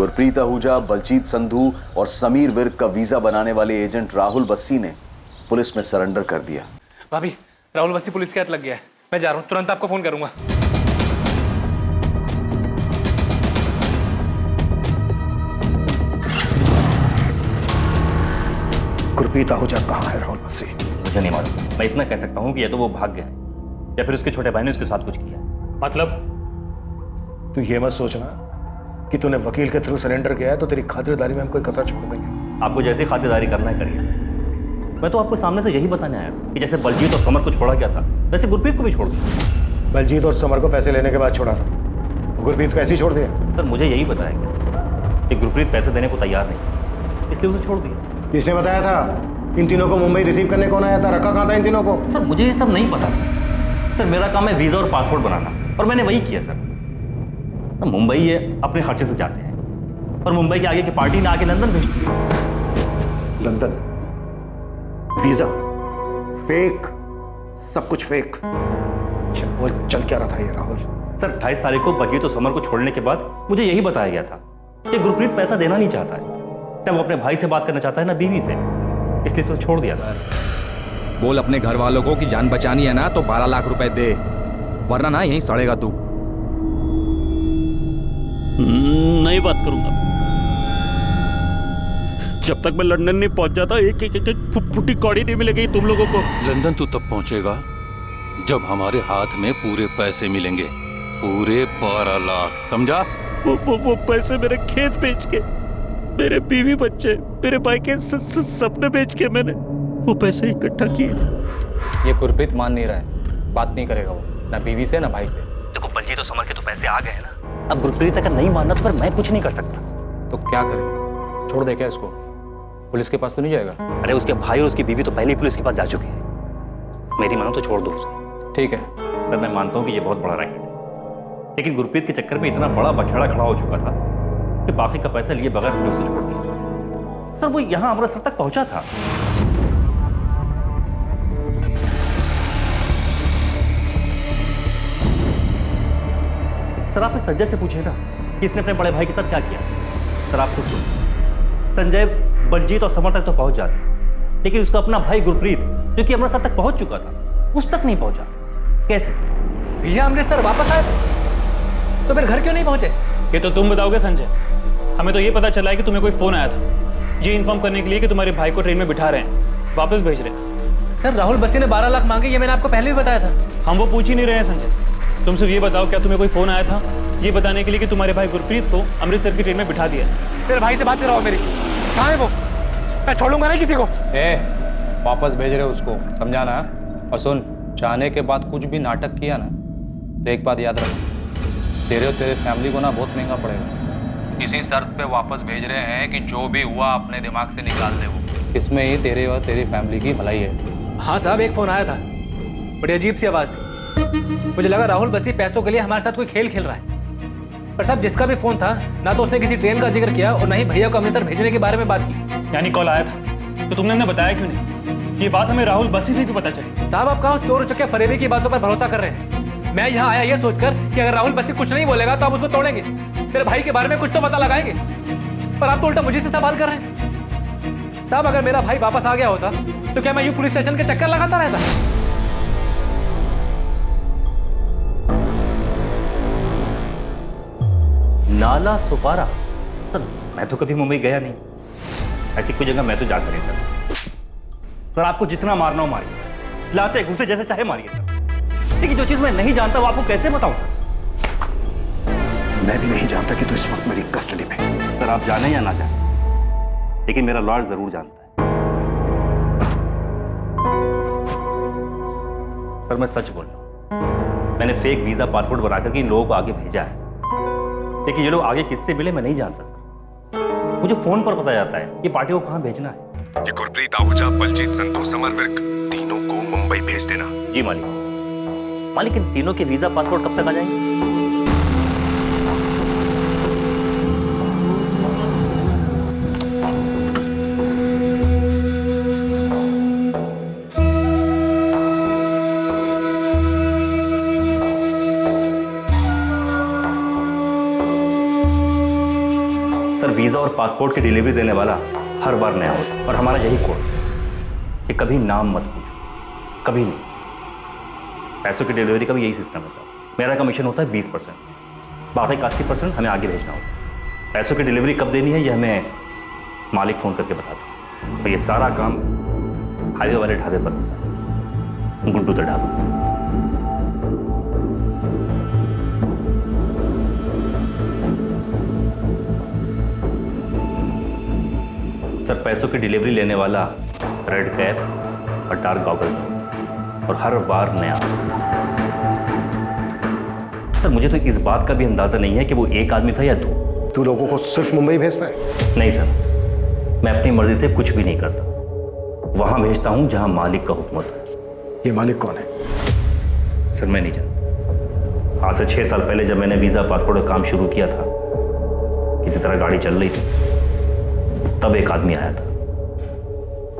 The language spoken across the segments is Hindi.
गुरप्रीत आहूजा, बलजीत संधू और समीर विर्क का वीजा बनाने वाले एजेंट राहुल बस्सी ने पुलिस में सरेंडर कर दिया। भाभी, राहुल बस्सी पुलिस के हाथ लग गया है। मैं जा रहा हूँ, तुरंत आपको फोन करूंगा। गुरप्रीत आहूजा कहाँ है राहुल बस्सी? मुझे नहीं मालूम। मैं इतना कह सकता हूँ कि या तो वो भाग गया है या फिर उसके छोटे भाई ने उसके साथ कुछ किया। मतलब? तू ये मत सोचना कि तूने वकील के थ्रू सरेंडर किया है तो तेरी खातिरदारी में हम कोई कसर छोड़ देंगे। आपको जैसी खातिरदारी करना है करिए। मैं तो आपको सामने से यही बताने आया था कि जैसे बलजीत और समर को छोड़ा गया था वैसे गुरप्रीत को भी छोड़ दिया। बलजीत और समर को पैसे लेने के बाद छोड़ा था, गुरप्रीत को ऐसे ही छोड़ दिया? सर मुझे यही बताया गया कि गुरप्रीत पैसे देने को तैयार नहीं, इसलिए उसे छोड़ दिया। किसने बताया था? इन तीनों को मुंबई रिसीव करने कौन आया था? रखा कहाँ था इन तीनों को? सर मुझे ये सब नहीं पता सर, मेरा काम है वीजा और पासपोर्ट बनाना और मैंने वही किया सर। मुंबई ये अपने खर्चे से जाते हैं और मुंबई के आगे की पार्टी ने आके लंदन भेज दिया। लंदन? वीजा फेक, सब कुछ फेक। वो चल क्या रहा था ये राहुल? सर 28 तारीख को बलजीत और समर को छोड़ने के बाद मुझे यही बताया गया था कि गुरप्रीत पैसा देना नहीं चाहता है, ना वो अपने भाई से बात करना चाहता है ना बीवी से, इसलिए उसे छोड़ दिया था। बोल अपने घर वालों को कि जान बचानी है ना तो 12 लाख रुपए दे, वरना ना यहीं सड़ेगा तू। नहीं बात करूंगा। जब तक मैं लंदन नहीं पहुंच जाता एक फुटी कौड़ी नहीं मिलेगी तुम लोगों को। लंदन तू तब पहुंचेगा जब हमारे हाथ में पूरे पैसे मिलेंगे, पूरे 12 लाख, समझा? वो पैसे मेरे खेत बेच के, मेरे बीवी बच्चे, मेरे भाई के सपने बेच के मैंने वो पैसे इकट्ठा किए। ये गुरप्रीत मान नहीं रहा है, बात नहीं करेगा वो, ना बीवी से ना भाई से। देखो बलजीत और समर के तो पैसे आ गए हैं ना, अब गुरप्रीत अगर नहीं मानना तो फिर मैं कुछ नहीं कर सकता। तो क्या करें? छोड़ दे क्या इसको? पुलिस के पास तो नहीं जाएगा? अरे उसके भाई और उसकी बीवी तो पहले ही पुलिस के पास जा चुके हैं, मेरी मानो तो छोड़ दो उसे। ठीक है सर मैं मानता हूँ कि ये बहुत बड़ा राइट है, लेकिन गुरप्रीत के चक्कर में इतना बड़ा बखेड़ा खड़ा हो चुका था कि बाकी का पैसा लिए बगैर हमने उसे छोड़ दिया। सर वो यहाँ अमृतसर तक पहुंचा था। सर आप इस संजय से पूछिएगा कि इसने अपने बड़े भाई के साथ क्या किया। सर आप खुद सोचिए, संजय बलजीत और समर तक तो पहुंच जाता, लेकिन उसका अपना भाई गुरप्रीत जो कि अमृतसर तक पहुंच चुका था उस तक नहीं पहुंचा। कैसे? भैया अमृतसर वापस आए तो फिर घर क्यों नहीं पहुंचे? ये तो तुम बताओगे संजय। हमें तो ये पता चला है कि तुम्हें कोई फोन आया था ये इन्फॉर्म करने के लिए कि तुम्हारे भाई को ट्रेन में बिठा रहे हैं, वापस भेज रहे हैं। सर राहुल बस्सी ने 12 लाख मांगे, ये मैंने आपको पहले भी बताया था। हम वो पूछ ही नहीं रहे हैं संजय, तुम सिर्फ ये बताओ क्या तुम्हें कोई फोन आया था ये बताने के लिए कि तुम्हारे भाई गुरप्रीत को अमृतसर की ट्रेन में बिठा दिया? तेरे भाई से बात कराओ मेरी। कहाँ है वो? मैं छोड़ूंगा नहीं किसी को। वापस भेज रहे उसको, समझाना। और सुन, चाहने के बाद कुछ भी नाटक किया ना तो एक बात याद रख, तेरे और तेरे फैमिली को ना बहुत महंगा पड़ेगा। इसी शर्त पे वापस भेज रहे हैं कि जो भी हुआ अपने दिमाग से निकाल दे वो। इसमें ही तेरे और तेरी फैमिली की भलाई है। हाँ साहब, एक फोन आया था, बड़ी अजीब सी आवाज थी। मुझे लगा राहुल बस्सी पैसों के लिए हमारे साथ कोई खेल खेल रहा है। पर साहब जिसका भी फोन था ना तो उसने किसी ट्रेन का जिक्र किया और ना ही भैया को अमृतसर भेजने के बारे में बात की। यानी कॉल आया था तो तुमने बताया क्यों नहीं? ये बात हमें राहुल बस्सी से क्यों पता चली? साहब आप कहाँ चोर उचक्के फरेबी की बातों पर भरोसा कर रहे हैं? मैं यहाँ आया ये सोचकर कि अगर राहुल बस्सी कुछ नहीं बोलेगा तो आप उसको तोड़ेंगे, मेरे भाई के बारे में कुछ तो पता लगाएंगे। पर आप तो उल्टा मुझे से सवाल कर रहे हैं। साहब अगर मेरा भाई वापस आ गया होता तो क्या मैं यूं पुलिस स्टेशन के चक्कर लगाता रहता? नाला सुपारा? सर मैं तो कभी मुंबई गया नहीं, ऐसी कोई जगह मैं तो जाकर नहीं सकता। सर आपको जितना मारना हो मारिए, लाते घुसे जैसे चाहे मारिए सर, लेकिन जो चीज मैं नहीं जानता वो आपको कैसे बताऊं सर? मैं भी नहीं जानता कि तू इस वक्त मेरी कस्टडी में। सर आप जाने या ना जाने, लेकिन मेरा लॉयर जरूर जानता है। सर मैं सच बोल रहा हूं, मैंने फेक वीजा पासपोर्ट बनाकर के इन लोगों को आगे भेजा है, लेकिन ये लोग आगे किससे मिले मैं नहीं जानता सर। मुझे फोन पर पता जाता है ये पार्टी को कहां भेजना है। ये गुरप्रीत आहूजा, बलजीत संधू, समर विर्क, तीनों को मुंबई भेज देना। जी मालिक इन तीनों के वीजा पासपोर्ट कब तक आ जाएंगे? और पासपोर्ट की डिलीवरी देने वाला हर बार नया होता है, और हमारा यही कोड है कि कभी नाम मत पूछो, कभी नहीं। पैसों की डिलीवरी का भी यही सिस्टम है साहब। मेरा कमीशन होता है 20%, बाकी का 80% हमें आगे भेजना होता है। पैसों की डिलीवरी कब देनी है ये हमें मालिक फ़ोन करके बताता है, और ये सारा काम हाईवे वाले ढाबे पर होता है, गुड्डू द ढाबा। सर, पैसों की डिलीवरी लेने वाला रेड कैप और डार्क गॉगल में, और हर बार नया। सर, मुझे तो इस बात का भी अंदाजा नहीं है कि वो एक आदमी था या दो। तू लोगों को सिर्फ मुंबई भेजता है? नहीं सर, मैं अपनी मर्जी से कुछ भी नहीं करता। वहां भेजता हूं जहां मालिक का हुक्म होता है। ये मालिक कौन है? सर, मैं नहीं जानता। आज से 6 साल पहले जब मैंने वीजा पासपोर्ट का काम शुरू किया था, किसी तरह गाड़ी चल रही थी, तब एक आदमी आया था।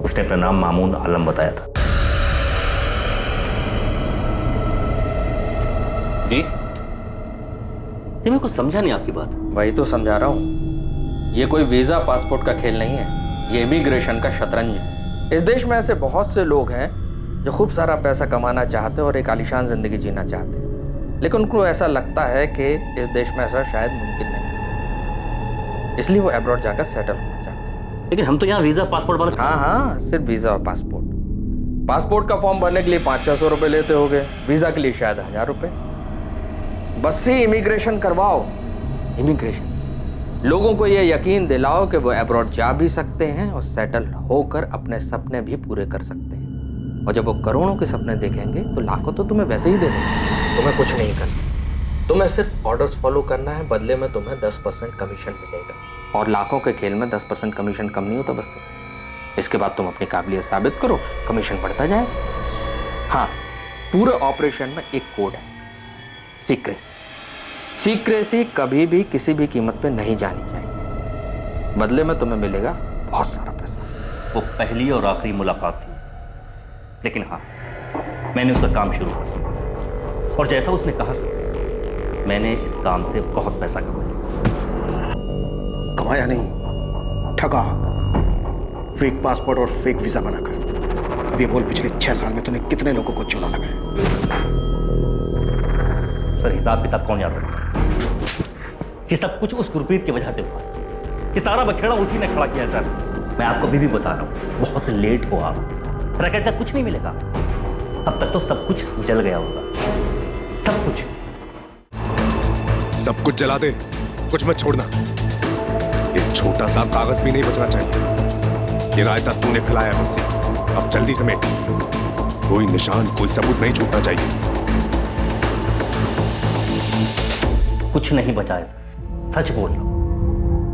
उसने अपना नाम मामून आलम बताया था। जी मेरे को समझा नहीं आपकी बात। वही तो समझा रहा हूँ। ये कोई वीजा पासपोर्ट का खेल नहीं है, ये इमिग्रेशन का शतरंज है। इस देश में ऐसे बहुत से लोग हैं जो खूब सारा पैसा कमाना चाहते हैं और एक आलीशान जिंदगी जीना चाहते हैं, लेकिन उनको ऐसा लगता है कि इस देश में ऐसा शायद मुमकिन नहीं, इसलिए वो अब्रॉड जाकर सेटल होना चाहते हैं। लेकिन हम तो यहाँ वीजा पासपोर्ट वाले। हाँ, सिर्फ वीजा और पासपोर्ट। पासपोर्ट का फॉर्म भरने के लिए 500-600 रुपये लेते होगे, वीजा के लिए शायद 1000 रुपये। बस से इमिग्रेशन करवाओ। इमिग्रेशन लोगों को ये यकीन दिलाओ कि वो अब्रॉड जा भी सकते हैं और सेटल होकर अपने सपने भी पूरे कर सकते हैं, और जब वो करोड़ों के सपने देखेंगे तो लाखों तो तुम्हें वैसे ही दे देंगे। तुम्हें कुछ नहीं करना, तुम्हें सिर्फ ऑर्डर्स फॉलो करना है, बदले में तुम्हें 10% कमीशन मिलेगा, और लाखों के खेल में 10% कमीशन कम नहीं होता। बस इसके बाद तुम अपनी काबिलियत साबित करो, कमीशन बढ़ता जाए। हाँ, पूरे ऑपरेशन में एक कोड है, सीक्रेसी। सीक्रेसी कभी भी किसी भी कीमत पे नहीं जानी चाहिए, बदले में तुम्हें मिलेगा बहुत सारा पैसा। वो पहली और आखिरी मुलाकात थी, लेकिन हाँ, मैंने उसका काम शुरू कर दिया, और जैसा उसने कहा था, मैंने इस काम से बहुत पैसा कमाया। कमाया नहीं, ठगा। फेक पासपोर्ट और फेक वीजा बनाकर। अब ये बोल, पिछले 6 साल में तूने कितने लोगों को चुना लगाया? सर, हिसाब किताब कौन याद रखता? ये सब कुछ उस गुरप्रीत की वजह से हुआ। ये सारा बखेड़ा उसी ने खड़ा किया सर। मैं आपको अभी भी बता रहा हूँ, बहुत लेट हो आप। रैकेट का कुछ नहीं मिलेगा। अब तक तो सब कुछ जल गया होगा, सब कुछ। सब कुछ जला दे, कुछ मत छोड़ना। एक छोटा सा कागज भी नहीं बचना चाहिए। ये रायता तूने फैलाया मुझसे, अब जल्दी समेट। कोई निशान, कोई सबूत नहीं छूटना चाहिए। कुछ नहीं बचा है सर, सच बोल रहा हूं।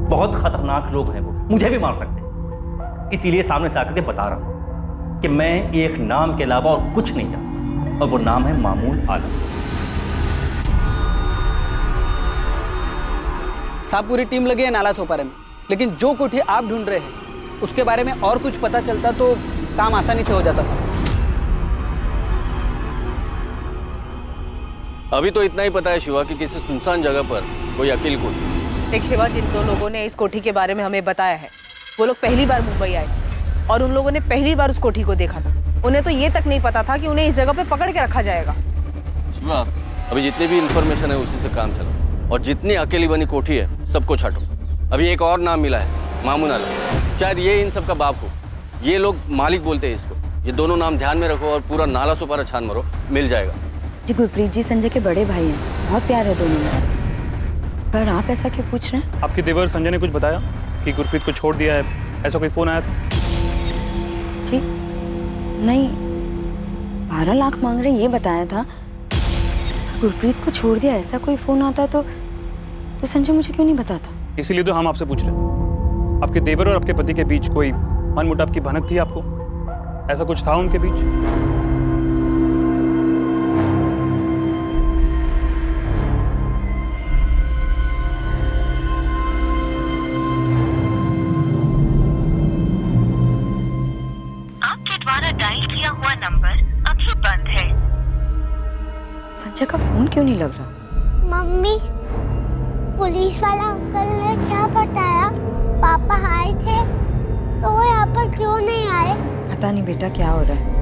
बहुत खतरनाक लोग हैं वो, मुझे भी मार सकते हैं। इसीलिए सामने से आकर के बता रहा हूं कि मैं एक नाम के अलावा और कुछ नहीं जानता, और वो नाम है मामून आलम। साहब, पूरी टीम लगी है नाला सोपारे में, लेकिन जो कोठी आप ढूंढ रहे हैं उसके बारे में और कुछ पता चलता तो काम आसानी से हो जाता साहब। अभी तो इतना ही पता है शिवा कि किसी सुनसान जगह पर कोई अकेली कोठी। एक शिवा, जिन 2 लोगों ने इस कोठी के बारे में हमें बताया है, वो लोग पहली बार मुंबई आए और उन लोगों ने पहली बार उस कोठी को देखा था। उन्हें तो ये तक नहीं पता था कि उन्हें इस जगह पे पकड़ के रखा जाएगा। शिवा, अभी जितनी भी इंफॉर्मेशन है उसी से काम चला, और जितनी अकेली बनी कोठी है सबको छाटो। अभी एक और नाम मिला है, मामून आलम। शायद ये इन सब का बाप हो। ये लोग मालिक बोलते हैं इसको। ये दोनों नाम ध्यान में रखो और पूरा नाला सुपारा छान मारो, मिल जाएगा। जी, गुरप्रीत जी संजय के बड़े भाई हैं, बहुत प्यार है दोनों में। पर आप ऐसा क्यों पूछ रहे हैं? आपके देवर संजय ने कुछ बताया कि गुरप्रीत को छोड़ दिया है, ऐसा कोई फोन आया था? जी नहीं, 12 लाख मांग रहे, ये बताया था। गुरप्रीत को छोड़ दिया ऐसा कोई फोन आता तो संजय मुझे क्यों नहीं बताता? इसीलिए तो हम आपसे पूछ रहे हैं। आपके देवर और आपके पति के बीच कोई मनमुटाव की भनक थी आपको? ऐसा कुछ था उनके बीच? संजय का फोन क्यों नहीं लग रहा? मम्मी, पुलिस वाला अंकल ने क्या बताया? पापा आए थे तो वो यहाँ पर क्यों नहीं आए? पता नहीं बेटा क्या हो रहा है।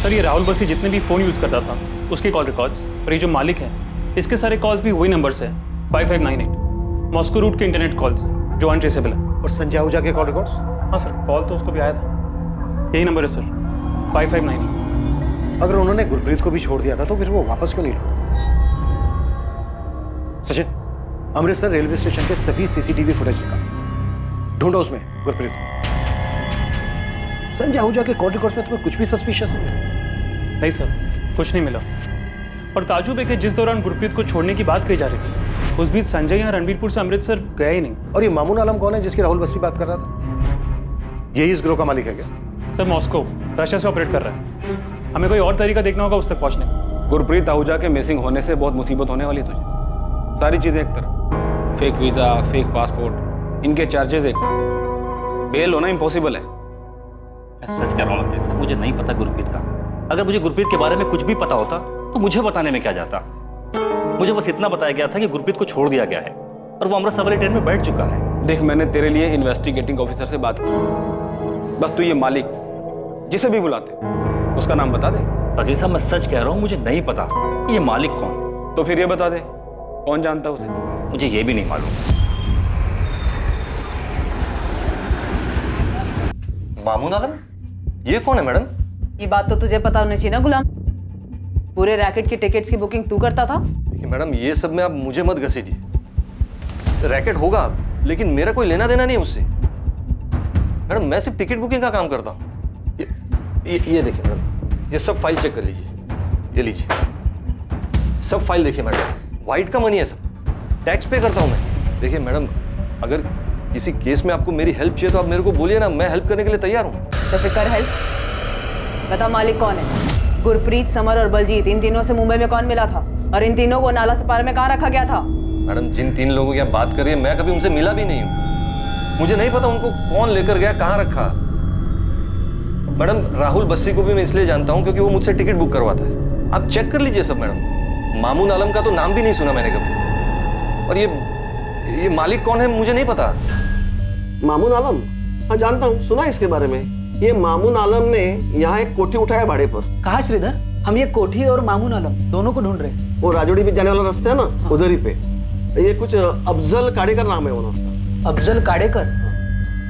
सर ये राहुल बस्सी जितने भी फ़ोन यूज़ करता था उसके कॉल रिकॉर्ड्स और ये जो मालिक है इसके सारे कॉल्स भी वही नंबर से है 5598 मॉस्को रूट के इंटरनेट कॉल्स जो अनट्रेसेबल है। और संजय आहूजा के कॉल रिकॉर्ड्स? हाँ सर कॉल तो उसको भी आया था, यही नंबर है सर 5598। अगर उन्होंने गुरप्रीत को भी छोड़ दिया था तो फिर वो वापस क्यों नहीं लौटा? सचिन, अमृतसर रेलवे स्टेशन के सभी सीसीटीवी फुटेज निकाल, ढूंढो उसमें गुरप्रीत को। संजय आहूजा के कॉल रिकॉर्ड्स में तुम्हें कुछ भी सस्पिशियस नहीं मिला? नहीं सर कुछ नहीं मिला। और ताजुब है कि जिस दौरान गुरप्रीत को छोड़ने की बात कही जा रही थी उस बीच संजय यहाँ रणबीरपुर से अमृतसर गया ही नहीं। और ये मामून आलम कौन है जिसकी राहुल बस्सी बात कर रहा था? यही इस गिरोह का मालिक है क्या? सर मॉस्को रशिया से ऑपरेट कर रहा है, हमें कोई और तरीका देखना होगा उस तक पहुँचने का। गुरप्रीत आहूजा के मिसिंग होने से बहुत मुसीबत होने वाली है तुझे। सारी चीज़ें एक तरफ, फेक वीज़ा, फेक पासपोर्ट, इनके चार्जेस एक तरफ, बेल होना इम्पॉसिबल है। मैं सच कह रहा हूँ सर, मुझे नहीं पता गुरप्रीत का। अगर मुझे गुरप्रीत के बारे में कुछ भी पता होता तो मुझे बताने में क्या जाता। मुझे बस इतना बताया गया था कि गुरप्रीत को छोड़ दिया गया है और वो अमृतसर वाली ट्रेन में बैठ चुका है। देख मैंने तेरे लिए इन्वेस्टिगेटिंग ऑफिसर से बात की, बस तू ये मालिक जिसे भी बुलाते उसका नाम बता दे। वकील साहब मैं सच कह रहा हूँ, मुझे नहीं पता ये मालिक कौन है। तो फिर ये बता दे कौन जानता है उसे? मुझे ये भी नहीं मालूम। मामून आलम? ये कौन है मैडम? ये बात तो तुझे पता होनी चाहिए ना गुलाम, पूरे रैकेट की टिकट्स की बुकिंग तू करता था। देखिए मैडम ये सब में आप मुझे मत घसीटिए। रैकेट होगा लेकिन मेरा कोई लेना देना नहीं उससे। मैडम मैं सिर्फ टिकट बुकिंग का काम करता हूँ। ये देखिए मैडम, ये सब फाइल चेक कर लीजिए, ये लीजिए सब फाइल देखिए मैडम, वाइट का मनी है सब, टैक्स पे करता हूँ मैं। देखिए मैडम अगर किसी केस में आपको मेरी हेल्प चाहिए तो आप मेरे को बोलिए ना, मैं हेल्प करने के लिए तैयार हूँ। तो फिर कर हेल्प, बता मालिक कौन है? गुरप्रीत, समर और बलजीत, इन तीनों से मुंबई में कौन मिला था और इन तीनों को नाला सपारा में कहाँ रखा गया था? मैडम जिन तीन लोगों की आप बात कर रही है मैं कभी उनसे मिला भी नहीं हूँ, मुझे नहीं पता उनको कौन लेकर गया, कहाँ रखा। मैडम राहुल बस्सी को भी मैं इसलिए जानता हूँ क्योंकि वो मुझसे टिकट बुक करवाता है, आप चेक कर लीजिए सब। मैडम मामून आलम का तो नाम भी नहीं सुना मैंने कभी, और ये मालिक कौन है मुझे नहीं पता। मामून आलम? हाँ जानता हूँ, सुना इसके बारे में। ये मामून आलम ने यहाँ एक कोठी उठाया भाड़े पर। कहा श्रीधर? हम ये कोठी और मामून आलम दोनों को ढूंढ रहे हैं। वो राजोड़ी में जाने वाला रास्ता है ना, हाँ। उधर ही पे। ये कुछ अफजल काडेकर नाम है उन्होंने। अफजल काडेकर?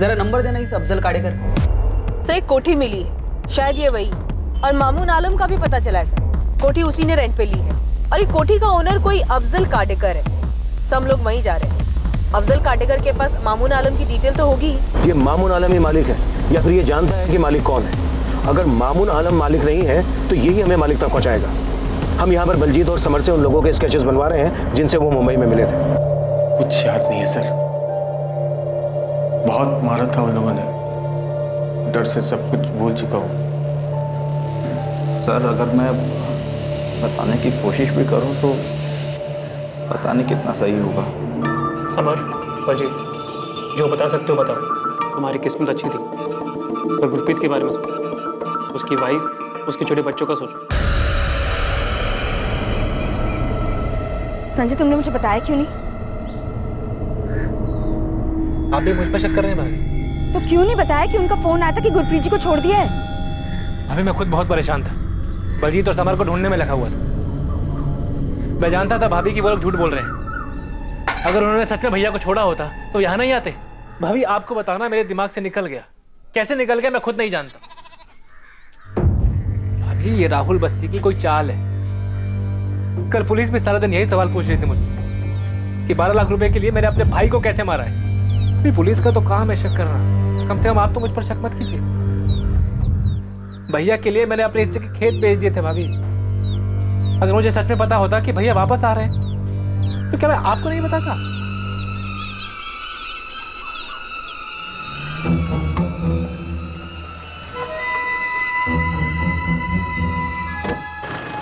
जरा नंबर देना इस अफजल काडेकर। सर एक कोठी मिली है, शायद ये वही। और मामून आलम का भी पता चला है सर, कोठी उसी ने रेंट पे ली है और ये कोठी का ओनर कोई अफजल काडेकर है। सब लोग वहीं जा रहे हैं। अफजल काडेकर के पास मामून आलम की डिटेल तो होगी। ये मामून आलम ही मालिक है या फिर ये जानता है कि मालिक कौन है? अगर मामून आलम मालिक नहीं है तो यही हमें मालिक तक पहुंचाएगा। हम यहाँ पर बलजीत और समर से उन लोगों के स्केचेस बनवा रहे हैं जिनसे वो मुंबई में मिले थे। कुछ याद नहीं है सर, बहुत मारा था उन लोगों ने, डर से सब कुछ भूल चुका हूँ। सर अगर मैं बताने की कोशिश भी करूँ तो पता नहीं कितना सही होगा। समर, बलजीत, जो बता सकते हो बताओ। तुम्हारी किस्मत अच्छी थी, पर गुरप्रीत के बारे में सोचो, उसकी वाइफ, उसके छोटे बच्चों का सोचो। संजय तुमने मुझे बताया क्यों नहीं? आप भी मुझ पर शक कर रहे हैं भाभी? तो क्यों नहीं बताया कि उनका फोन आया था कि गुरप्रीत जी को छोड़ दिया है? भाभी मैं खुद बहुत परेशान था, बलजीत और समर को ढूंढने में लगा हुआ था। मैं जानता था भाभी कि वो लोग झूठ बोल रहे हैं। अगर उन्होंने सच में भैया को छोड़ा होता तो यहाँ नहीं आते। भाभी आपको बताना मेरे दिमाग से निकल गया, कैसे निकल गया मैं खुद नहीं जानता। भाभी ये राहुल बस्सी की कोई चाल है। कल पुलिस भी सारा दिन यही सवाल पूछ रही थी मुझसे कि 12 लाख रुपए के लिए मैंने अपने भाई को कैसे मारा है। अभी पुलिस का तो काम है शक करना, कम से कम आप तो मुझ पर शक मत कीजिए। भैया के लिए मैंने अपने हिस्से के खेत बेच दिए थे भाभी। अगर मुझे सच में पता होता कि भैया वापस आ रहे हैं तो क्या मैं आपको नहीं बताता?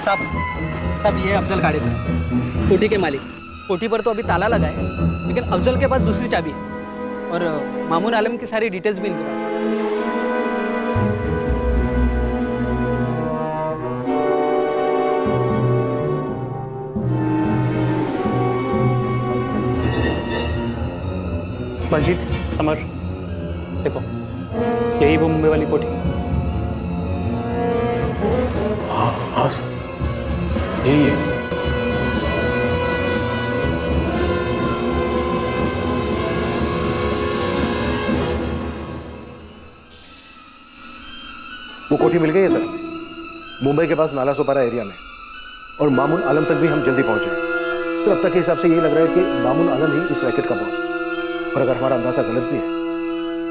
साहब ये अफजल काडेकर, कोठी के मालिक। कोठी पर तो अभी ताला लगा है, लेकिन अफजल के पास दूसरी चाबी है और मामून आलम की सारी डिटेल्स भी इनके पास है। बलजीत, समर, देखो यही वो मुंबई वाली कोठी। हाँ सर, यही है। वो कोठी मिल गई है सर, मुंबई के पास नाला सोपारा एरिया में, और मामून आलम तक भी हम जल्दी पहुंचे। सर अब तक के हिसाब से यही लग रहा है कि मामून आलम ही इस रैकेट का बॉस है, और अगर हमारा अंदाजा गलत भी है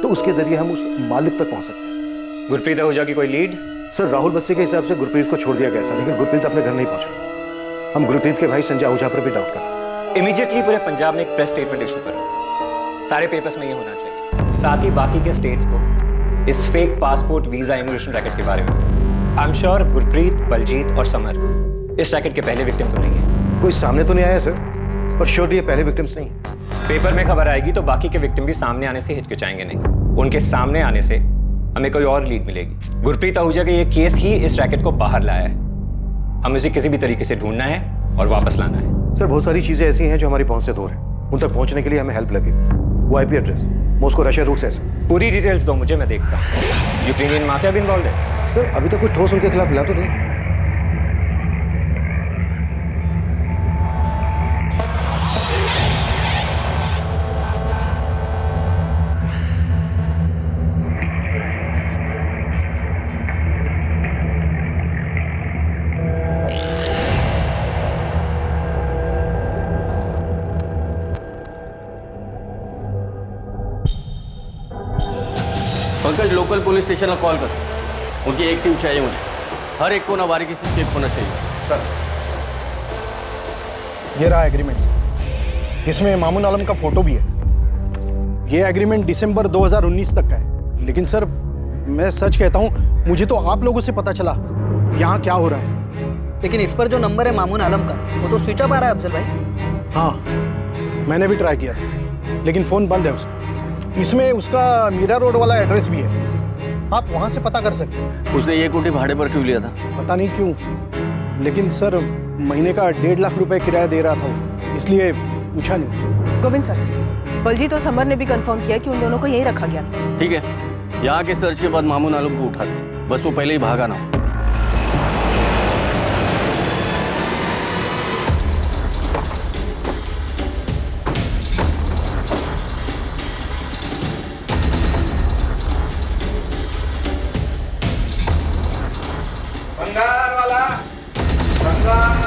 तो उसके जरिए हम उस मालिक तक पहुंच सकते हैं। गुरप्रीत आहूजा की कोई लीड? सर राहुल बस्सी के हिसाब से गुरप्रीत को छोड़ दिया गया था, लेकिन गुरप्रीत अपने घर नहीं पहुंचा। हम गुरप्रीत के भाई संजय आहूजा पर भी डाउट कर रहे हैं। इमीडिएटली पूरे पंजाब में एक प्रेस स्टेटमेंट इशू करो, सारे पेपर्स में ये होना चाहिए, साथ ही बाकी के स्टेट्स को इस fake passport visa immigration racket के बारे में। I am sure Gurpreet, Baljeet और समर इस रैकेट के पहले विक्टिम तो नहीं है। कोई सामने तो नहीं आया सर, पर श्योरली ये पहले विक्टिम्स नहीं। पेपर में खबर आएगी तो बाकी के विक्टिम भी सामने आने से हिचकिचाएंगे नहीं, उनके सामने आने से हमें कोई और लीड मिलेगी। गुरप्रीत आहूजा का ये केस ही इस रैकेट को बाहर लाया है, हमें उसे किसी भी तरीके से ढूंढना है और वापस लाना है। सर बहुत सारी चीजें ऐसी हैं जो हमारी पहुंच से दूर हैं, उन तक पहुंचने के लिए हमें हेल्प लगेगी। वो IP address, Moscow Russia route से सर। पूरी डिटेल्स दो मुझे, मैं देखता हूँ। यूक्रेनियन माफिया भी इन्वॉल्व है? सर अभी तक कोई ठोस उनके खिलाफ मिला तो नहीं। पंकज लोकल पुलिस स्टेशन में कॉल कर, उनकी एक टीम चाहिए मुझे, हर एक को ना बारीकी से चेक होना चाहिए। सर ये रहा एग्रीमेंट, इसमें मामून आलम का फोटो भी है। ये एग्रीमेंट दिसंबर 2019 तक का है, लेकिन सर मैं सच कहता हूँ, मुझे तो आप लोगों से पता चला यहाँ क्या हो रहा है। लेकिन इस पर जो नंबर है मामून आलम का, वो तो स्विच ऑफ आ रहा है अफजल भाई। हाँ मैंने भी ट्राई किया था, लेकिन फ़ोन बंद है उसका। इसमें उसका मीरा रोड वाला एड्रेस भी है, आप वहाँ से पता कर सकते हैं। उसने ये कोठी भाड़े पर क्यों लिया था? पता नहीं क्यों, लेकिन सर महीने का 1.5 लाख रुपए किराया दे रहा था, इसलिए पूछा नहीं। गोविंद सर, बलजीत और समर ने भी कंफर्म किया कि उन दोनों को यहीं रखा गया था। ठीक है, यहाँ के सर्च के बाद मामून आलम को उठा था, बस वो पहले ही भागा ना। भंगार वाला भंगार।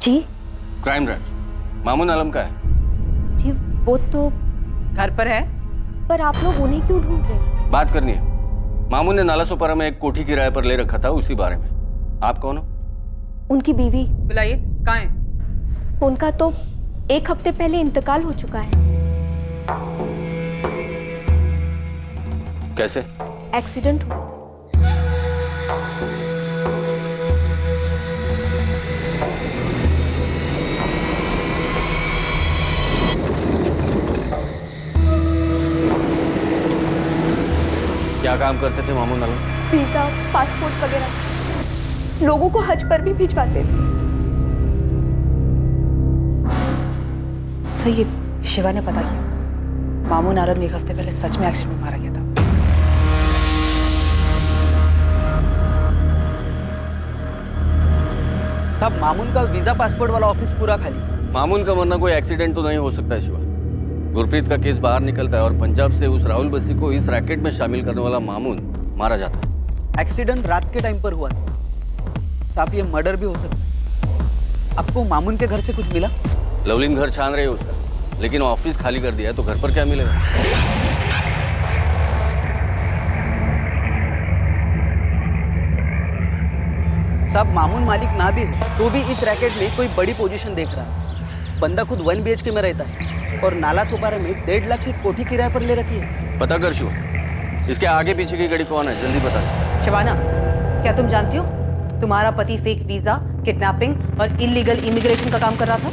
जी क्राइम ब्रांच, मामून आलम का है। जी वो तो घर पर है, पर आप लोग उन्हें क्यों ढूंढ रहे हैं? बात करनी है। मामून ने नाला सोपारा में एक कोठी किराए पर ले रखा था, उसी बारे में। आप कौन हो? उनकी बीवी। बुलाइए, कहाँ है? उनका तो 1 हफ्ते पहले इंतकाल हो चुका है। कैसे? एक्सीडेंट हुआ। क्या काम करते थे मामून आलम? वीजा, पासपोर्ट वगैरह, लोगों को हज पर भी भिजवाते थे। सही है, शिवा ने पता किया, मामून आलम 1 हफ्ते पहले सच में एक्सीडेंट में मारा गया था। साहब मामून का वीजा पासपोर्ट वाला ऑफिस पूरा खाली। मामून का मरना कोई एक्सीडेंट तो नहीं हो सकता है शिवा। गुरप्रीत का केस बाहर निकलता है और पंजाब से उस राहुल बस्सी को इस रैकेट में शामिल करने वाला मामून मारा जाता है। एक्सीडेंट रात के टाइम पर हुआ था साहब, ये मर्डर भी हो सकता है। आपको मामून के घर से कुछ मिला? लवलीन घर छान रहे उसका, लेकिन ऑफिस खाली कर दिया है, तो घर पर क्या मिलेगा? साहब मामून मालिक ना भी हो तो भी इस रैकेट में कोई बड़ी पोजीशन देख रहा है। बंदा खुद 1 BHK में रहता है और नाला सोपारा में 1.5 लाख की कोठी किराए पर ले रखी है। पता कर शिवा, इसके आगे पीछे की गड़ी कौन है, जल्दी बता। शिवाना, क्या तुम जानती हो तुम्हारा पति फेक वीजा, किडनैपिंग और इलीगल इमिग्रेशन का काम कर रहा था?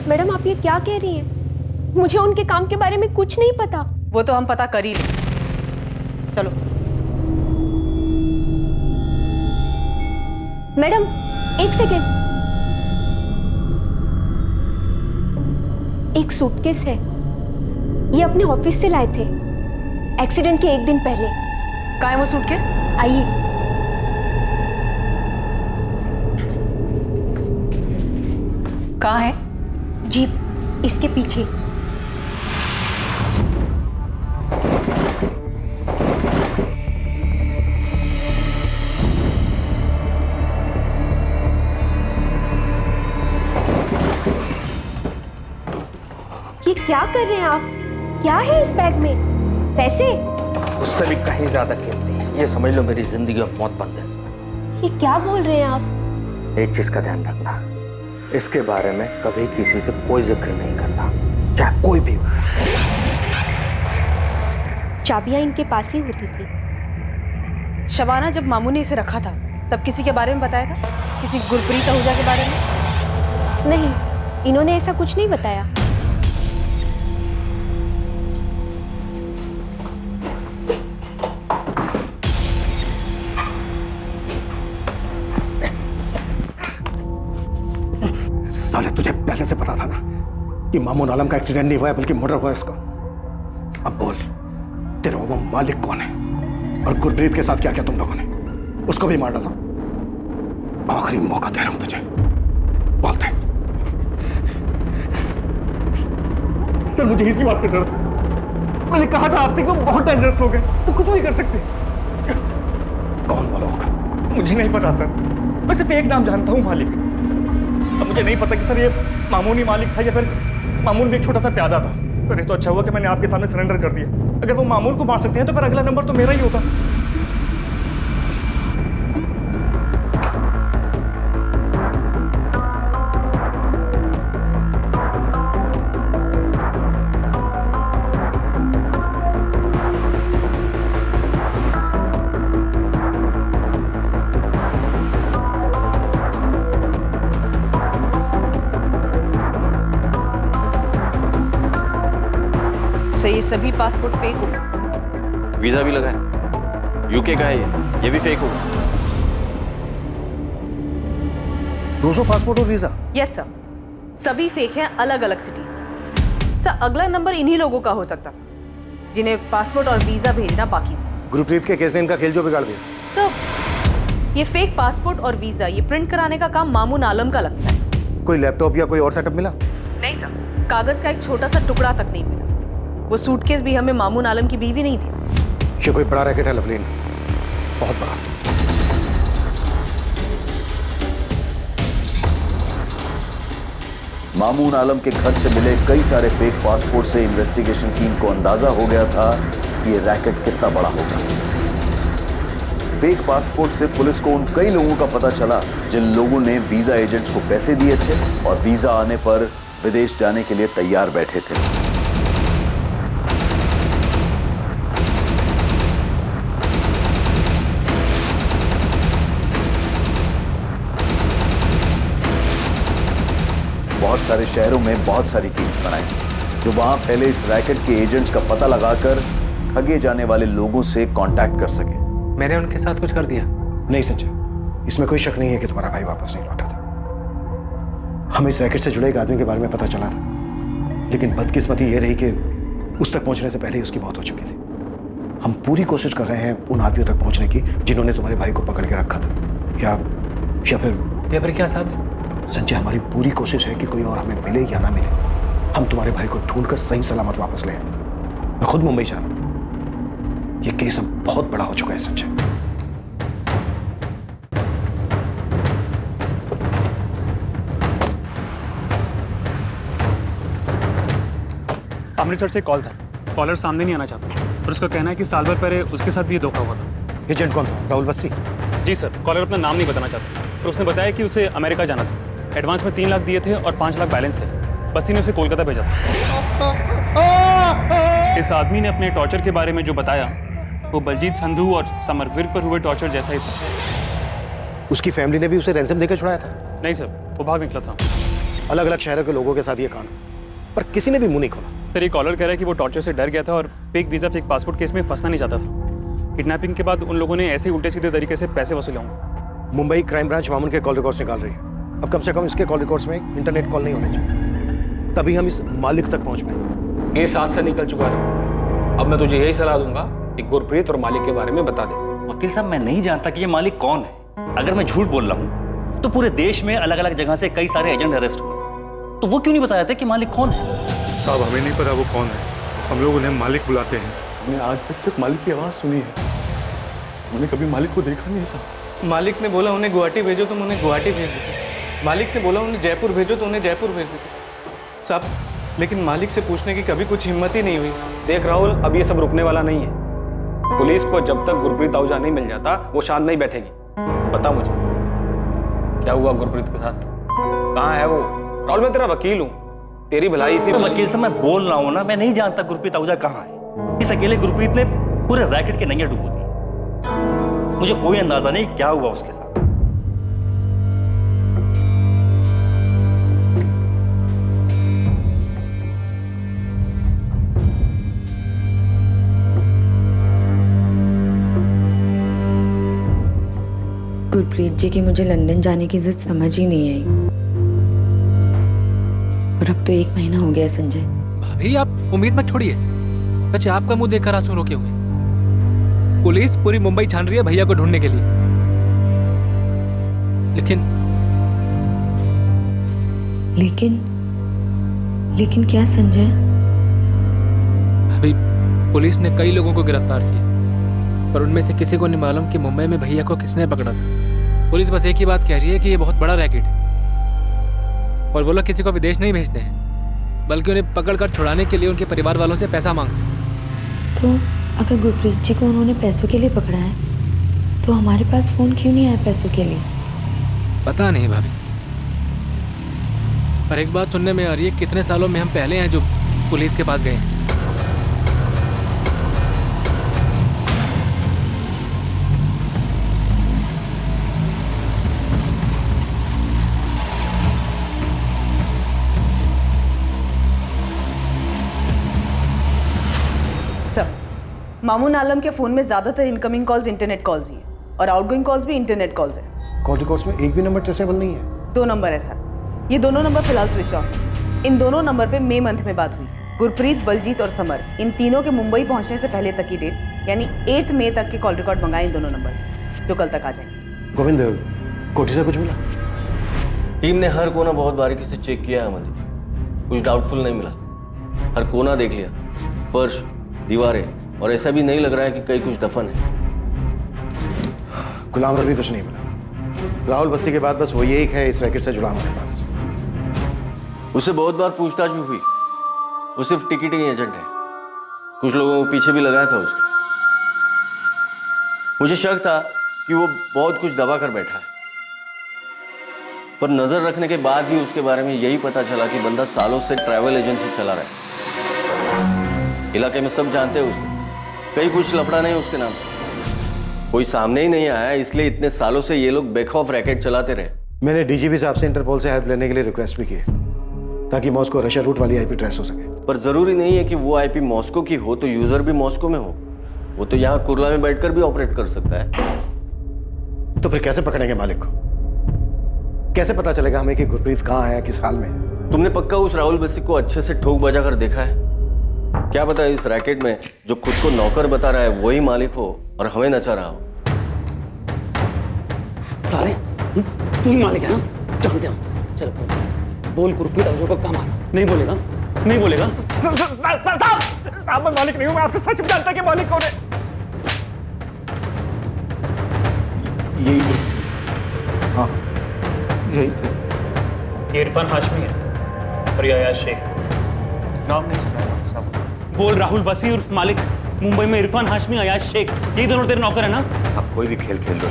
मैडम आप ये क्या कह रही हैं? मुझे उनके काम के बारे में कुछ नहीं पता। वो तो हम पता कर ही लें। चलो। मैडम एक सेकेंड, एक सूटकेस है, ये अपने ऑफिस से लाए थे एक्सीडेंट के एक दिन पहले। कहाँ है वो सूटकेस? आइए। कहाँ है? जीप इसके पीछे। ये क्या कर रहे हैं आप? क्या है इस बैग में? पैसे? उससे भी कहीं ज्यादा कीमती है। ये समझ लो मेरी जिंदगी में मौत बंद है इसमें। ये क्या बोल रहे हैं आप? एक चीज का ध्यान रखना, इसके बारे में कभी किसी से कोई जिक्र नहीं करना, चाहे कोई भी हो। चाबियां इनके पास ही होती थी। शबाना जब मामू ने इसे रखा था तब किसी के बारे में बताया था? किसी गुरप्रीत आहूजा के बारे में? नहीं, इन्होंने ऐसा कुछ नहीं बताया। साले तुझे पहले से पता था ना कि मामून आलम का एक्सीडेंट नहीं हुआ है बल्कि मर्डर हुआ है इसका। अब बोल, तेरा वो मालिक कौन है और गुरप्रीत के साथ क्या क्या तुम लोगों ने? उसको भी मार डाला। आखिरी मौका दे रहा हूं तुझे, बोल दे। सर मुझे इसी बात का डर था। मैंने कहा था आपसे कि वो बहुत डेंजरस लोग हैं, वो कुछ नहीं कर सकते। कौन वो लोग? मुझे नहीं पता सर, मैं सिर्फ एक नाम जानता हूँ, मालिक। अब मुझे नहीं पता कि सर ये मामून ही मालिक था या फिर मामून भी एक छोटा सा प्यादा था। सर ये तो अच्छा हुआ कि मैंने आपके सामने सरेंडर कर दिया। अगर वो मामून को मार सकते हैं तो फिर अगला नंबर तो मेरा ही होता। सही, ये सभी पासपोर्ट फेक हो। वीजा भी लगा है, यूके का है ये भी फेक होगा। 200 पासपोर्ट और वीजा? यस सर, सभी फेक हैं, अलग अलग सिटीज के। सर अगला नंबर इन्हीं लोगों का हो सकता था जिन्हें पासपोर्ट और वीजा भेजना बाकी था। गुरप्रीत के केस ने इनका खेल जो बिगाड़ दिया। सर ये फेक पासपोर्ट और वीजा ये प्रिंट कराने का काम मामून आलम का लगता है। कोई लैपटॉप या कोई और सेटअप मिला? नहीं सर, कागज का एक छोटा सा टुकड़ा तक नहीं मिला। वो सूटकेस भी हमें मामून आलम की बीवी नहीं थी। ये कोई बड़ा रैकेट है लवलीन, बहुत बड़ा। मामून आलम के घर से मिले कई सारे फेक पासपोर्ट से इन्वेस्टिगेशन टीम को अंदाजा हो गया था कि ये रैकेट कितना बड़ा होगा। फेक पासपोर्ट से पुलिस को उन कई लोगों का पता चला जिन लोगों ने वीजा एजेंट्स को पैसे दिए थे और वीजा आने पर विदेश जाने के लिए तैयार बैठे थे। बहुत सारे शहरों में बहुत सारी टीम्स बनाई जो वहां फैले इस रैकेट के एजेंट्स का पता लगाकर ठगे जाने वाले लोगों से कांटेक्ट कर सके। मैंने उनके साथ कुछ कर दिया? नहीं संजय, इसमें कोई शक नहीं है कि तुम्हारा भाई वापस नहीं लौटा था। हमें इस रैकेट से जुड़े एक आदमी के बारे में पता चला था, लेकिन बदकिस्मती ये रही कि उस तक पहुंचने से पहले ही उसकी मौत हो चुकी थी। हम पूरी कोशिश कर रहे हैं उन आदमियों तक पहुंचने की जिन्होंने तुम्हारे भाई को पकड़ के रखा था। या फिर क्या साहब? संजय, हमारी पूरी कोशिश है कि कोई और हमें मिले या ना मिले, हम तुम्हारे भाई को ढूंढकर सही सलामत वापस ले आए। मैं खुद मुंबई जा रहा हूं। यह केस अब बहुत बड़ा हो चुका है संजय। अमृतसर से कॉल था, कॉलर सामने नहीं आना चाहता और उसका कहना है कि साल भर पहले उसके साथ भी ये धोखा हुआ था। एजेंट कौन था? राहुल बस्सी? जी सर, कॉलर अपना नाम नहीं बताना चाहता और उसने बताया कि उसे अमेरिका जाना था। एडवांस में 3 लाख दिए थे और 5 लाख बैलेंस थे। बस्सी ने उसे कोलकाता भेजा था। इस आदमी ने अपने टॉर्चर के बारे में जो बताया वो बलजीत संधू और समरवीर पर हुए टॉर्चर जैसा ही था। उसकी फैमिली ने भी उसे रैंसम देकर छुड़ाया था? नहीं सर, वो भाग निकला था। अलग अलग शहरों के लोगों के साथ ये कांड, पर किसी ने भी मुंह नहीं खोला। सर ये कॉलर कह रहा है कि वो टॉर्चर से डर गया था और fake visa fake passport case में फंसना नहीं चाहता था। किडनैपिंग के बाद उन लोगों ने ऐसे उल्टे सीधे तरीके से पैसे वसूले होंगे। मुंबई क्राइम ब्रांच मामून के कॉल रिकॉर्ड्स निकाल रही है। अब कम से कम इसके कॉल रिकॉर्ड्स में इंटरनेट कॉल नहीं होने चाहिए, तभी हम इस मालिक तक पहुंच पाएंगे। केस हाथ से निकल चुका है। अब मैं तुझे यही सलाह दूंगा कि गुरप्रीत और मालिक के बारे में बता दे। वकील साहब, मैं नहीं जानता कि ये मालिक कौन है। अगर मैं झूठ बोल रहा हूँ तो पूरे देश में अलग अलग जगह से कई सारे एजेंट अरेस्ट हुए, तो वो क्यों नहीं बताया था कि मालिक कौन है? साहब, हमें नहीं पता वो कौन है। हम लोग उन्हें मालिक बुलाते हैं। मैंने आज तक सिर्फ मालिक की आवाज़ सुनी है, मैंने कभी मालिक को देखा नहीं है साहब। मालिक ने बोला उन्हें गुवाहाटी भेजो तो उन्हें गुवाहाटी भेज देते। मालिक ने बोला उन्हें जयपुर भेजो तो उन्हें जयपुर भेज देते साहब। लेकिन मालिक से पूछने की कभी कुछ हिम्मत ही नहीं हुई। देख राहुल, अब ये सब रुकने वाला नहीं है। पुलिस को जब तक गुरप्रीत आहूजा नहीं मिल जाता वो शांत नहीं बैठेगी। बता मुझे क्या हुआ गुरप्रीत के साथ, कहाँ है वो? राहुल, मैं तेरा वकील हूँ, तेरी भलाई इसी में। वकील साहब, मैं बोल रहा हूँ ना, मैं नहीं जानता गुरप्रीत आहूजा कहाँ है। इस अकेले गुरप्रीत ने पूरे रैकेट के नैया डुबो दी। मुझे कोई अंदाजा नहीं क्या हुआ उसके साथ। गुरप्रीत जी की मुझे लंदन जाने की जिद समझ ही नहीं आई, और अब तो 1 महीना हो गया। संजय भाभी, आप उम्मीद मत छोड़िए। बच्चे आपका मुंह देखकर आंसू रोके हुए। पुलिस पूरी मुंबई छान रही है भैया को ढूंढने के लिए, लेकिन क्या संजय? भाभी, पुलिस ने कई लोगों को गिरफ्तार किया, पर उनमें से किसी को नहीं मालूम कि मुंबई में भैया को किसने पकड़ा था। पुलिस बस एक ही बात कह रही है कि ये बहुत बड़ा रैकेट है, और वो लोग किसी को विदेश नहीं भेजते हैं, बल्कि उन्हें पकड़कर छुड़ाने के लिए उनके परिवार वालों से पैसा मांगते हैं। तो अगर गुरप्रीत जी को उन्होंने पैसों के लिए पकड़ा है, तो हमारे पास फोन क्यों नहीं आया पैसों के लिए? पता नहीं भाभी, पर एक बात सुनने में आ रही है, कितने सालों में हम पहले हैं जो पुलिस के पास गए हैं। मामून आलम के फोन में ज्यादातर इनकमिंग कॉल्स इंटरनेट कॉल्स ही है, और आउटगोइंग कॉल्स भी इंटरनेट कॉल्स है। कॉल रिकॉर्ड्स में एक भी नंबर ट्रेसेबल नहीं है। 2 नंबर है सर। ये दोनों नंबर फिलहाल स्विच ऑफ है। इन दोनों नंबर पे मई मंथ में बात हुई। गुरप्रीत, बलजीत और समर, इन तीनों के मुंबई पहुंचने से पहले तक की डेट यानी 8 मई तक के कॉल रिकॉर्ड मंगाए इन दोनों नंबर पे, जो कल तक आ जाएंगे। गोविंद, कोठी से कुछ मिला? टीम ने हर कोना बहुत बारीकी से चेक किया है अमनदीप, कुछ डाउटफुल नहीं मिला। हर कोना देख लिया, फर्श, दीवारें, और ऐसा भी नहीं लग रहा है कि कहीं कुछ दफन है। गुलाम रवि कुछ नहीं मिला। राहुल बस्ती के बाद बस वही एक है इस रैकेट से जुड़ा हमारे पास। उससे बहुत बार पूछताछ भी हुई, वो सिर्फ टिकटिंग एजेंट है। कुछ लोगों को पीछे भी लगाया था उसके। मुझे शक था कि वो बहुत कुछ दबा कर बैठा है, पर नजर रखने के बाद भी उसके बारे में यही पता चला कि बंदा सालों से ट्रैवल एजेंसी चला रहा है। इलाके में सब जानते हैं उसको, कहीं कुछ लफड़ा नहीं उसके नाम से। कोई सामने ही नहीं आया, इसलिए इतने सालों से ये लोग बेखौफ रैकेट चलाते रहे। मैंने डीजीपी साहब से इंटरपोल से हेल्प लेने के लिए रिक्वेस्ट भी की है, ताकि मॉस्को रशिया रूट वाली आईपी ट्रेस हो सके। पर जरूरी नहीं है कि वो आईपी मॉस्को की हो तो यूजर भी मॉस्को में हो। वो तो यहाँ कुर्ला में बैठकर भी ऑपरेट कर सकता है। तो फिर कैसे पकड़ेंगे मालिक को? कैसे पता चलेगा हमें कि गुरप्रीत कहाँ है, किस हाल में है? तुमने पक्का उस राहुल बस्सी को अच्छे से ठोक बजा कर देखा है? क्या पता इस रैकेट में जो खुद को नौकर बता रहा है वही मालिक हो और हमें नचा रहा हो। सारे तू ही मालिक है ना? जानते हम। चल बोल गुरप्रीत आहूजा को कहाँ मारा? नहीं बोलेगा, नहीं बोलेगा। साहब, मैं मालिक नहीं हूँ, मैं आपसे सच में जानता कि मालिक कौन है। यही हाँ, यही थे। ये इरफान हाशमी है और ये अयाज शेख। नाम नहीं सुना साहब। बोल राहुल बसी उर्फ मालिक, मुंबई में इरफान हाशमी, अयाज शेख, ये दोनों तेरे नौकर है ना? आप कोई भी खेल खेल लो,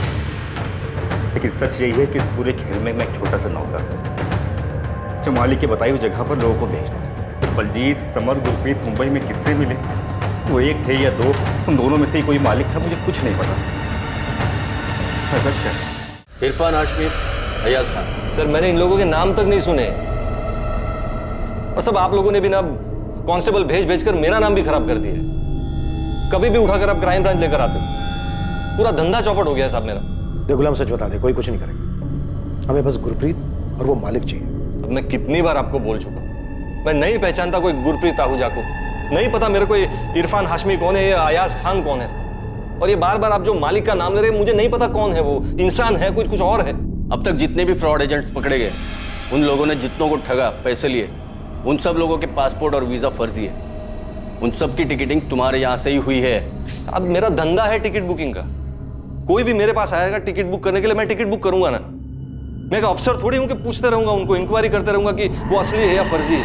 लेकिन सच यही है कि इस पूरे खेल में मैं एक छोटा सा नौकर हूं, जो मालिक के बताई हुई जगह पर लोगों को भेजना। तो बलजीत, समर, गुरप्रीत मुंबई में किससे मिले, वो एक थे या दो, उन दोनों में से ही कोई मालिक था, मुझे कुछ नहीं पता। मैं सच कह रहा हूं। इरफान हाशमी, अयाज खान। सर, मैंने इन लोगों के नाम तक नहीं सुने, और सब आप लोगों ने बिना कांस्टेबल भेज कर मेरा नाम भी खराब कर दिया। कभी भी उठाकर आप क्राइम ब्रांच लेकर आते हो, पूरा धंधा चौपट हो गया साहब मेरा। देख गुलाम, सच बता दे, कोई कुछ नहीं करेगा। हमें बस गुरप्रीत और वो मालिक चाहिए। अब मैं कितनी बार आपको बोल चुका हूं, मैं नहीं पहचानता कोई गुरप्रीत आहूजा को। नहीं पता मेरे को इरफान हाशमी कौन है, ये अयाज खान कौन है। और ये बार बार आप जो मालिक का नाम ले रहे हैं, मुझे नहीं पता कौन है वो, इंसान है कुछ और है। अब तक जितने भी फ्रॉड एजेंट्स पकड़े गए, उन लोगों ने जितनों को ठगा, पैसे लिए, उन सब लोगों के पासपोर्ट और वीजा फर्जी है। उन सब की टिकटिंग तुम्हारे यहाँ से ही हुई है। अब मेरा धंधा है टिकट बुकिंग का। कोई भी मेरे पास आएगा टिकट बुक करने के लिए, मैं टिकट बुक करूंगा ना। मैं एक अफसर थोड़ी हूं कि पूछते रहूंगा उनको, इंक्वायरी करते रहूंगा कि वो असली है या फर्जी है।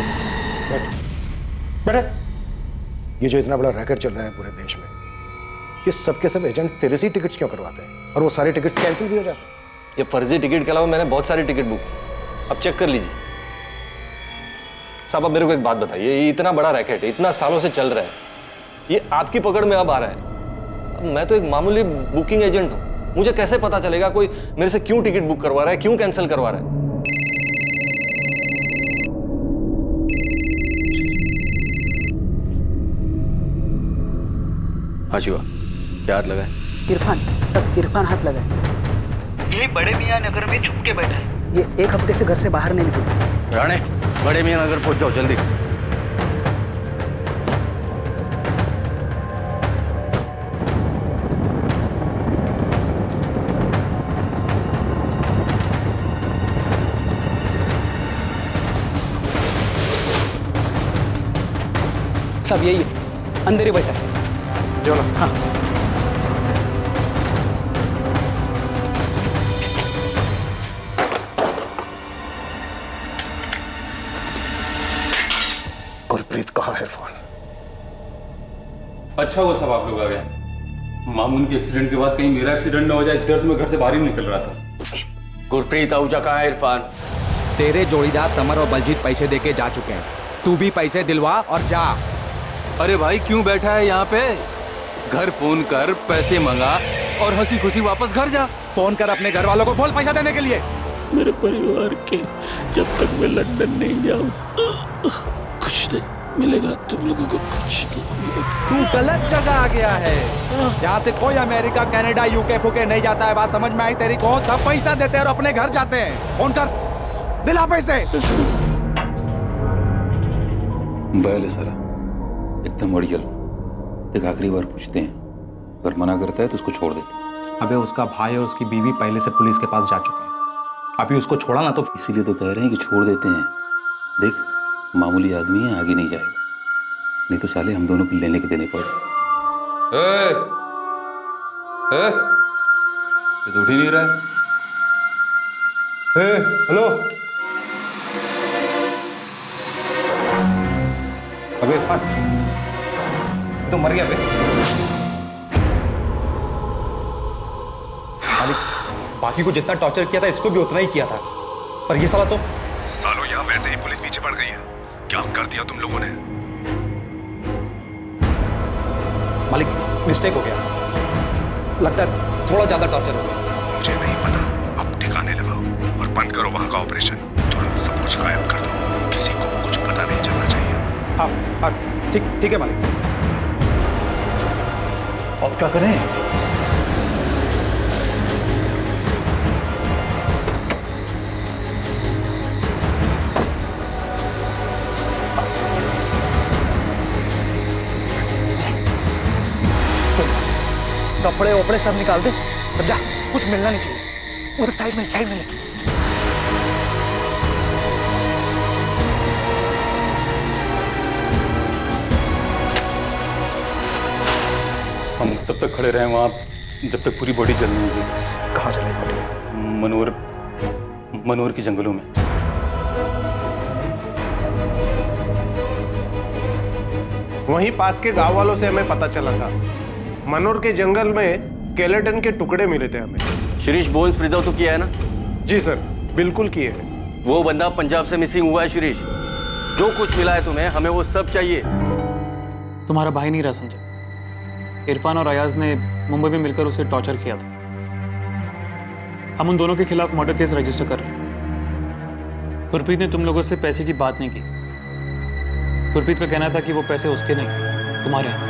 बेटे, ये जो इतना बड़ा रैकेट चल रहा है पूरे देश में, ये सब के सब एजेंट तेरे से टिकट्स क्यों करवाते हैं और वो सारे टिकट्स कैंसिल भी हो जाते हैं? ये फर्जी टिकट के अलावा मैंने बहुत सारी टिकट बुक की, अब चेक कर लीजिए। साहब, अब मेरे को एक बात बताइए, ये इतना बड़ा रैकेट इतना सालों से चल रहा है, ये आपकी पकड़ में अब आ रहा है। अब मैं तो एक मामूली बुकिंग एजेंट हूं, मुझे कैसे पता चलेगा कोई मेरे से क्यों टिकट बुक करवा रहा है, क्यों कैंसिल करवा रहा है? हाँ शिवा, क्या हाथ लगा है? इरफान हाथ लगा है। यही बड़े मियाँ नगर में छुप के बैठा है। ये एक हफ्ते से घर से बाहर नहीं निकला। राणे, बड़े मियाँ नगर पहुंच जाओ जल्दी। सब यही है, अंदर ही बैठा है। जो ना, हाँ। गुरप्रीत कहाँ है इरफान? अच्छा वो सब आप लोग आ गए। मामून के एक्सीडेंट के बाद कहीं मेरा एक्सीडेंट ना हो जाए, इस डर से मैं घर से बाहर ही निकल रहा था। गुरप्रीत आहूजा कहाँ है इरफान? तेरे जोड़ीदार समर और बलजीत पैसे देके जा चुके हैं, तू भी पैसे दिलवा और जा। अरे भाई, क्यों बैठा है यहाँ पे? घर फोन कर, पैसे मंगा और हंसी खुशी वापस घर जा। फोन कर अपने घर वालों को, बोल पैसा देने के लिए। मेरे परिवार के जब तक मैं लंदन नहीं जाऊं कुछ नहीं मिलेगा, तुम लोगों को कुछ नहीं मिलेगा। तू गलत जगह आ गया है। यहाँ से कोई अमेरिका, कनाडा, यूके फूके नहीं जाता है। बात समझ में आई तेरी को? सब पैसा देते हैं और अपने घर जाते हैं। फोन कर, दिला पैसे। बैल है साला, एकदम बढ़िया। देख, आखिरी बार पूछते हैं, अगर मना करता है तो उसको छोड़ देते। अबे उसका भाई और उसकी बीवी पहले से पुलिस के पास जा चुके हैं, अभी उसको छोड़ा ना तो इसीलिए तो कह रहे हैं कि छोड़ देते हैं। देख, मामूली आदमी है, आगे नहीं जाएगा, नहीं तो साले हम दोनों को लेने के देने पड़े। ये तो उठ ही नहीं रहा है। हेलो, अबे इरफान, तो मर गया बे। मालिक, बाकी को जितना टॉर्चर किया था इसको भी उतना ही किया था, पर ये साला तो सालों यहाँ वैसे ही पुलिस पीछे पड़ गई है। क्या कर दिया तुम लोगों ने? मालिक, मिस्टेक हो गया, लगता है थोड़ा ज्यादा टॉर्चर हो गया। मुझे नहीं पता, अब ठिकाने लगाओ और बंद करो वहां का ऑपरेशन। तुरंत सब कुछ गायब कर दो, किसी को कुछ पता नहीं चलना चाहिए। हाँ, ठीक है मालिक। अब क्या करें? कपड़े वपड़े सब निकाल दे, अब जा, कुछ मिलना नहीं चाहिए। उधर साइड में ले। हम तब तक खड़े रहे वहां जब तक पूरी बॉडी जल नहीं होगी। कहाँ चले बॉडी? मनोर के जंगलों में। वहीं पास के गांव वालों से हमें पता चला था, मनोर के जंगल में स्केलेटन के टुकड़े मिले थे हमें। शिरीष, बोन्स प्रिजर्व तो किया है ना? जी सर, बिल्कुल किए हैं। वो बंदा पंजाब से मिसिंग हुआ है शिरीष। जो कुछ मिला है तुम्हें, हमें वो सब चाहिए। तुम्हारा भाई नहीं रहा संजय। इरफान और अयाज ने मुंबई में मिलकर उसे टॉर्चर किया था। हम उन दोनों के खिलाफ मर्डर केस रजिस्टर कर रहे हैं। गुरप्रीत ने तुम लोगों से पैसे की बात नहीं की। गुरप्रीत का कहना था कि वो पैसे उसके नहीं, तुम्हारे हैं।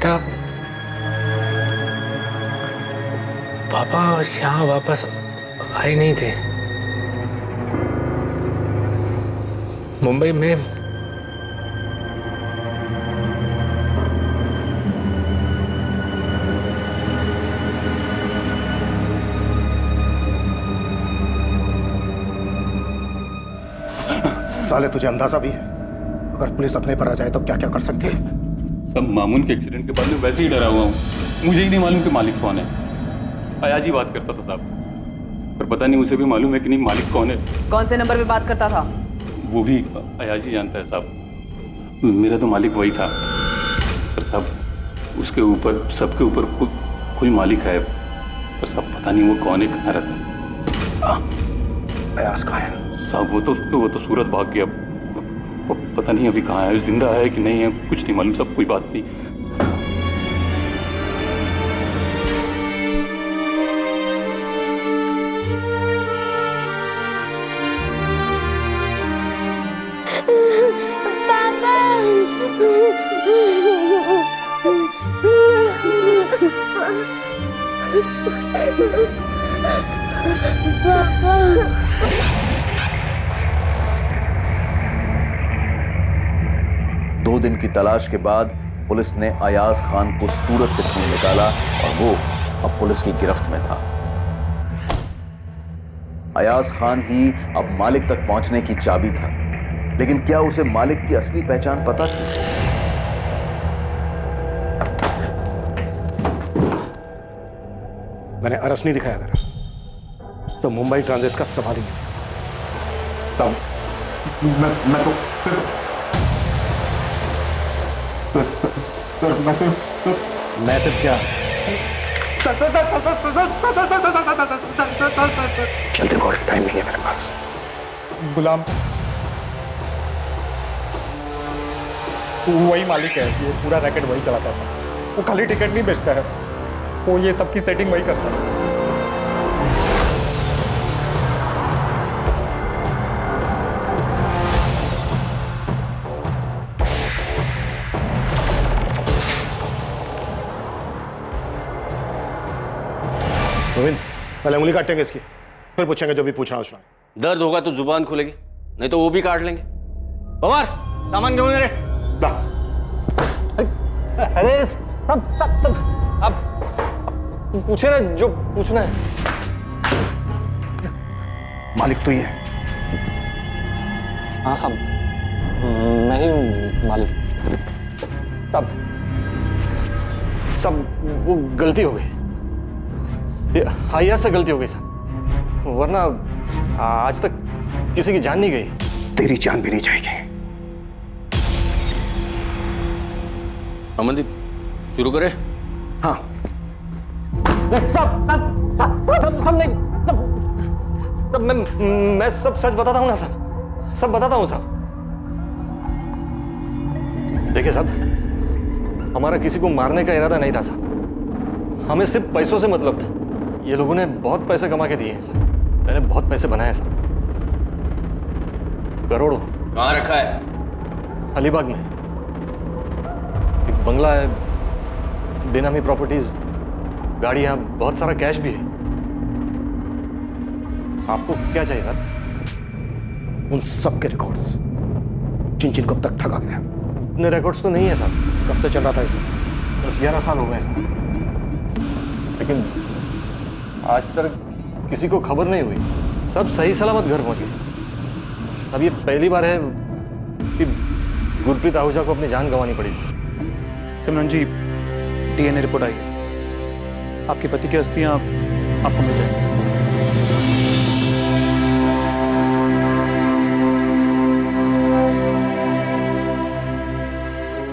बेटा, पापा यहाँ वापस आए नहीं थे। मुंबई में साले तुझे अंदाजा भी है अगर पुलिस अपने पर आ जाए तो क्या क्या कर सकती है? सब मामून के एक्सीडेंट के बाद में वैसे ही डरा हुआ हूँ। मुझे ही नहीं मालूम कि मालिक कौन है। अयाज ही बात करता था साहब, पर पता नहीं उसे भी मालूम है कि नहीं मालिक कौन है। कौन से नंबर पे बात करता था? वो भी अयाज ही जानता है साहब। मेरा तो मालिक वही था, पर साहब उसके ऊपर सबके ऊपर कोई मालिक है, पर साहब पता नहीं वो कौन है, कहाँ रहता है। अयाज कहाँ है? साहब वो तो सूरत भाग गया। पता नहीं अभी कहाँ है, जिंदा है कि नहीं है, कुछ नहीं मालूम। सब कोई बात नहीं। दो दिन की तलाश के बाद पुलिस ने अयाज खान को सूरत से ढूंढ निकाला और वो अब पुलिस की गिरफ्त में था। अयाज खान ही अब मालिक तक पहुंचने की चाबी था, लेकिन क्या उसे मालिक की असली पहचान पता थी? मैंने अरस नहीं दिखाया था तो मुंबई ट्रांजिट का सवाल ही नहीं। तब मैं तो मैं सिर्फ क्या जल्दी बोल, टाइम नहीं है मेरे पास। गुलाम वही मालिक है, ये पूरा रैकेट वही चलाता था। वो खाली टिकट नहीं बेचता है, वो ये सबकी सेटिंग वही करता है। गोविंद, पहले उंगली काटेंगे इसकी, फिर पूछेंगे जो भी पूछा उसमें। दर्द होगा तो जुबान खुलेगी, नहीं तो वो भी काट लेंगे। पवार, सामान क्यों मेरे? अरे सब अब पूछे ना जो पूछना है। मालिक तो ही है। हाँ साहब, मैं ही हूँ मालिक। सब वो गलती हो गई, हाइया से गलती हो गई साहब, वरना आज तक किसी की जान नहीं गई। तेरी जान भी नहीं जाएगी। अमनदीप, शुरू करें? हाँ। सब मैं सब सच बताता हूँ ना साहब, सब बताता हूँ साहब। देखिए साहब, हमारा किसी को मारने का इरादा नहीं था साहब, हमें सिर्फ पैसों से मतलब था। ये लोगों ने बहुत पैसे कमा के दिए हैं साहब, मैंने बहुत पैसे बनाए साहब, करोड़ों। कहाँ रखा है? अलीबाग में एक बंगला है, बेनामी प्रॉपर्टीज, गाड़ियां, बहुत सारा कैश भी है। आपको क्या चाहिए सर? उन सब के रिकॉर्ड्स, जिन जिनको अब तक ठगा गया। इतने रिकॉर्ड्स तो नहीं है सर। कब से चल रहा था इसे? 10-11 साल हो गए सर, लेकिन आज तक किसी को खबर नहीं हुई। सब सही सलामत घर पहुंच गए। अब ये पहली बार है कि गुरप्रीत आहूजा को अपनी जान गंवानी पड़ी सर। सिमरन जी, डीएनए रिपोर्ट आई है, आपके पति की अस्थियां आपको मिल जाएंगी।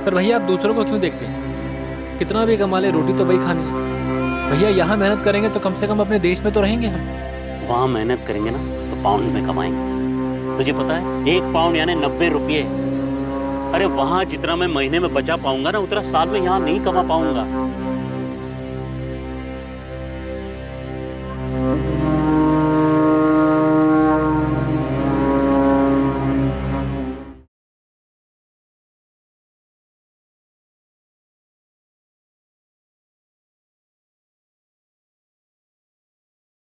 पर भैया आप दूसरों को क्यों देखते हैं? कितना भी कमा ले, रोटी तो वही खानी है। भैया यहाँ मेहनत करेंगे तो कम से कम अपने देश में तो रहेंगे हम। वहाँ मेहनत करेंगे ना तो पाउंड में कमाएंगे। तुझे पता है 1 पाउंड यानी 90 रुपये। अरे वहाँ जितना मैं महीने में बचा पाऊंगा ना, उतना साल में यहाँ नहीं कमा पाऊंगा।